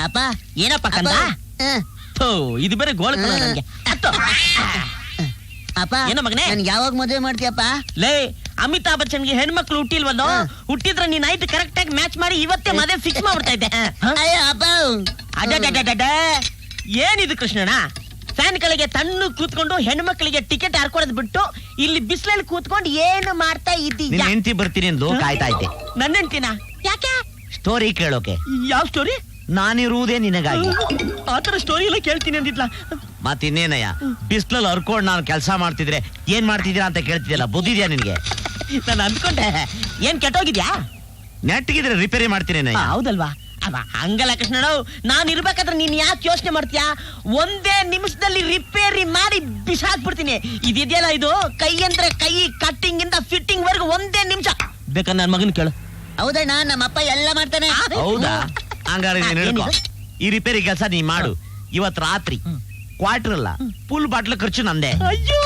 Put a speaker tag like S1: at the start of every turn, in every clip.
S1: ಅಪ್ಪ
S2: ಏನಪ್ಪ ಕಂದ ಇದು ಬೇರೆ ಗೋಳ ನನಗೆ
S1: ಅಪ್ಪ
S2: ಏನೋ ಮಗನೇ
S1: ನನ್ಗೆ ಯಾವಾಗ ಮದುವೆ ಮಾಡ್ತೀಯಪ್ಪ
S2: ಲೇ ಅಮಿತಾಬ್ ಬಚ್ಚನ್ಗೆ ಹೆಣ್ಮಕ್ಳು ಹುಟ್ಟಿಲ್ವಲ್ಲೋ ಹುಟ್ಟಿದ್ರೆ ನೀನ್ ನೈಟ್ ಕರೆಕ್ಟ್ ಆಗಿ ಮ್ಯಾಚ್ ಮಾಡಿ ಇವತ್ತೇ ಮದುವೆ ಫಿಕ್ಸ್ ಮಾಡ್ಬಿಡ್ತಾ ಇದ್ದೆ
S1: ಅಯ್ಯೋ ಅಪ್ಪ
S2: ಅಡ್ಡ ಏನಿದು ಕೃಷ್ಣಣ್ಣ ಫ್ಯಾನ್ ಗಳಿಗೆ ತಣ್ಣು ಕೂತ್ಕೊಂಡು ಹೆಣ್ಮಕ್ಳಿಗೆ ಟಿಕೆಟ್ ಹಾರ್ಕೊಳದ್ ಬಿಟ್ಟು ಇಲ್ಲಿ ಬಿಸಿಲಲ್ಲಿ ಕೂತ್ಕೊಂಡು ಏನು ಮಾಡ್ತಾ ಇದ್ದೀಯ
S3: ಹೆಂಡತಿ ಬರ್ತೀನಿ ಎಂದು ಕಾಯ್ತಾ ಇದ್ದೆ.
S2: ನನ್ನ ಹೆಂಡ್ತಿನ ಯಾಕೆ
S3: ಸ್ಟೋರಿ ಕೇಳೋಕೆ.
S2: ಯಾವ ಸ್ಟೋರಿ?
S3: ನಾನಿರುವುದೇ ನಿನಗಾಗಿ.
S2: ಆತರ ಸ್ಟೋರಿ ಎಲ್ಲ ಕೇಳ್ತೀನಿ ಅಂದಿದ್ಲ.
S3: ಮತ್ತಿನ್ನೇನಯ್ಯ ಬಿಸ್ಲಲ್ಲಿ ಹರ್ಕೊಂಡು ನಾನು ಕೆಲಸ ಮಾಡ್ತಿದ್ರೆ ಏನ್ ಮಾಡ್ತಿದ್ದೀರಾ ಅಂತ ಕೇಳ್ತಿದ್ಯಲ್ಲ, ಬುದ್ಧಿದ್ಯಾ ನಿನ್ಗೆ?
S2: ನಾನು ಅನ್ಕೊಂಡೆ ಏನ್ ಕೆಟ್ಟೋಗಿದ್ಯಾ?
S3: ನೆಟ್ಗಿದ್ರೆ ರಿಪೇರಿ ಮಾಡ್ತೀನಿ.
S2: ಹೌದಲ್ವಾ? ಹಂಗಲ್ಲ ಕೃಷ್ಣಣ್ಣ, ನಾನು ಇರ್ಬೇಕಾದ್ರೆ ನೀನ್ ಯಾಕೆ ಯೋಚನೆ ಮಾಡ್ತೀಯಾ? ಒಂದೇ ನಿಮಿಷದಲ್ಲಿ ರಿಪೇರಿ ಮಾಡಿ ಬಿಸಾಕ್ಬಿಡ್ತೀನಿ. ಇದೆಯಲ್ಲ ಇದು ಕೈ ಅಂದ್ರೆ ಕೈ, ಕಟ್ಟಿಂಗ್ ಇಂದ ಫಿಟ್ಟಿಂಗ್ ವರ್ಗು ಒಂದೇ ನಿಮಿಷ. ಬೇಕಾದ್ರೆ ನನ್ನ ಮಗನ್ ಕೇಳು.
S1: ಹೌದಣ್ಣ, ನಮ್ಮಪ್ಪ ಎಲ್ಲ ಮಾಡ್ತಾನೆ.
S3: ಹೌದಾ? ಹಂಗಾರೆ ಈ ರಿಪೇರಿ ಕೆಲಸ ನೀ ಮಾಡು. ಇವತ್ ರಾತ್ರಿ ಕ್ವಾರ್ಟರ್ ಅಲ್ಲ ಫುಲ್ ಬಾಟ್ಲ್ ಖರ್ಚು ನಂದೆ.
S2: ಅಯ್ಯೋ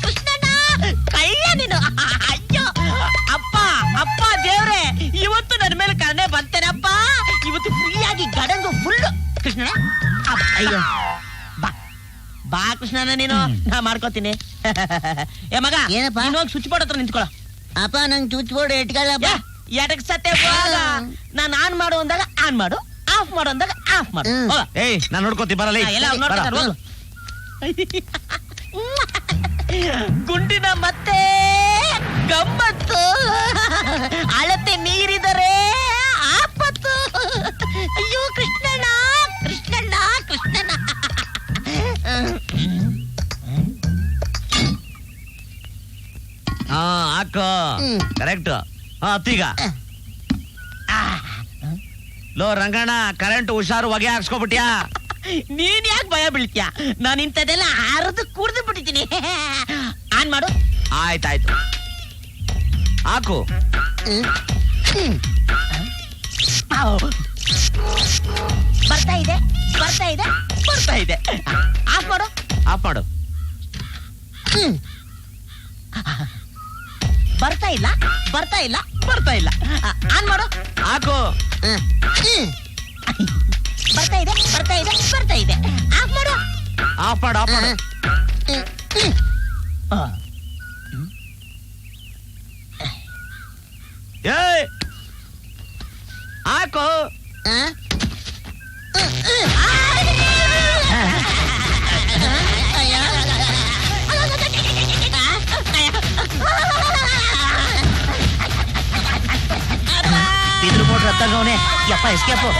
S2: ಕೃಷ್ಣಣ್ಣ, ಕೈಯ ನೀನು. ಅಯ್ಯೋ ಅಪ್ಪ ಅಪ್ಪ ದೇವ್ರೆ, ಇವತ್ತು ನನ್ನ ಮೇಲೆ ಕರುಣೆ ಬಂತೇನಪ್ಪ. ಇವತ್ತು ಫ್ರೀಯಾಗಿ ಗಡಂಗು ಫುಲ್. ಕೃಷ್ಣ ಅಯ್ಯೋ ಬಾ ಬಾ ಕೃಷ್ಣಣ್ಣ, ನೀನು ನಾ ಮಾಡ್ಕೋತೀನಿ. ಏ ಮಗ,
S1: ಏನಪ್ಪ?
S2: ನೀನು ಹೋಗಿ ಸ್ವಿಚ್ ಬೋರ್ಡ್ ಹತ್ರ ನಿಂತ್ಕೊಳ್ಳೋ.
S1: ಅಪ್ಪ ನಂಗೆ ಚುಚ್ ಬೋರ್ಡ್ ಇಟ್ಕೊಳ್ಳಪ್ಪ.
S2: ಎಡಕ್ ಸತ್ತೆ ನಾನು ಆನ್ ಮಾಡು ಅಂದಾಗ ಆನ್ ಮಾಡು, ಆಫ್ ಮಾಡು ಅಂದಾಗ ಆಫ್ ಮಾಡು.
S3: ಏಯ್ ನಾನು ನೋಡ್ಕೋತಿ ಬರಲ್ಲ.
S2: ಎಲ್ಲ ನೋಡ್ತಾರೆ ಹೋಗು. ಗುಂಡಿನ ಮತ್ತೆ ಗಮ್ಮತ್ತು, ಅಳತೆ ನೀರಿದರೆ ಆಪತ್ತು. ಅಯ್ಯೋ ಕೃಷ್ಣಣ್ಣ ಕೃಷ್ಣಣ್ಣ ಕೃಷ್ಣಣ್ಣ.
S3: ಹಾ ಹಾಕೋ, ಕರೆಕ್ಟ್. ಹತ್ತೀಗ ಲೋ ರಂಗಣ್ಣ, ಕರೆಂಟ್ ಹುಷಾರು, ಹೊಗೆ ಹಾಕ್ಸ್ಕೊಬಿಟ್ಯಾ?
S2: ನೀನ್ ಯಾಕೆ ಭಯ ಬೀಳ್ತೀಯ? ನಾನು ಇಂಥದ್ದೆಲ್ಲ ಅರ್ದು ಕುಡ್ದು ಬಿಟ್ಟಿದ್ದೀನಿ. ಆನ್ ಮಾಡು.
S3: ಆಯ್ತಾಯ್ತು, ಹಾಕು.
S2: ಬರ್ತಾ ಇದೆ ಬರ್ತಾ ಇದೆ ಬರ್ತಾ ಇದೆ. ಆಫ್ ಮಾಡು.
S3: ಆಫ್ ಮಾಡು.
S2: ಬರ್ತಾ ಇಲ್ಲ ಬರ್ತಾ ಇಲ್ಲ ಬರ್ತಾ ಇಲ್ಲ. ಆನ್ ಮಾಡು.
S3: ಹಾಕು.
S2: ಬರ್ತಾ ಇದೆ ಬರ್ತಾ ಇದೆ ಬರ್ತಾ ಇದೆ. ಆಫ್ ಮಾಡು.
S3: ಆಫ್ ಮಾಡು ಆಫ್ ಮಾಡು. ಏಯ್ ಹಾಕು.
S2: ಇದ್ರ ಮೋಟ್ರ್ ಹತ್ತಂಗವನೆ. ಯಪ್ಪ ಎಸ್ಕೇಪು.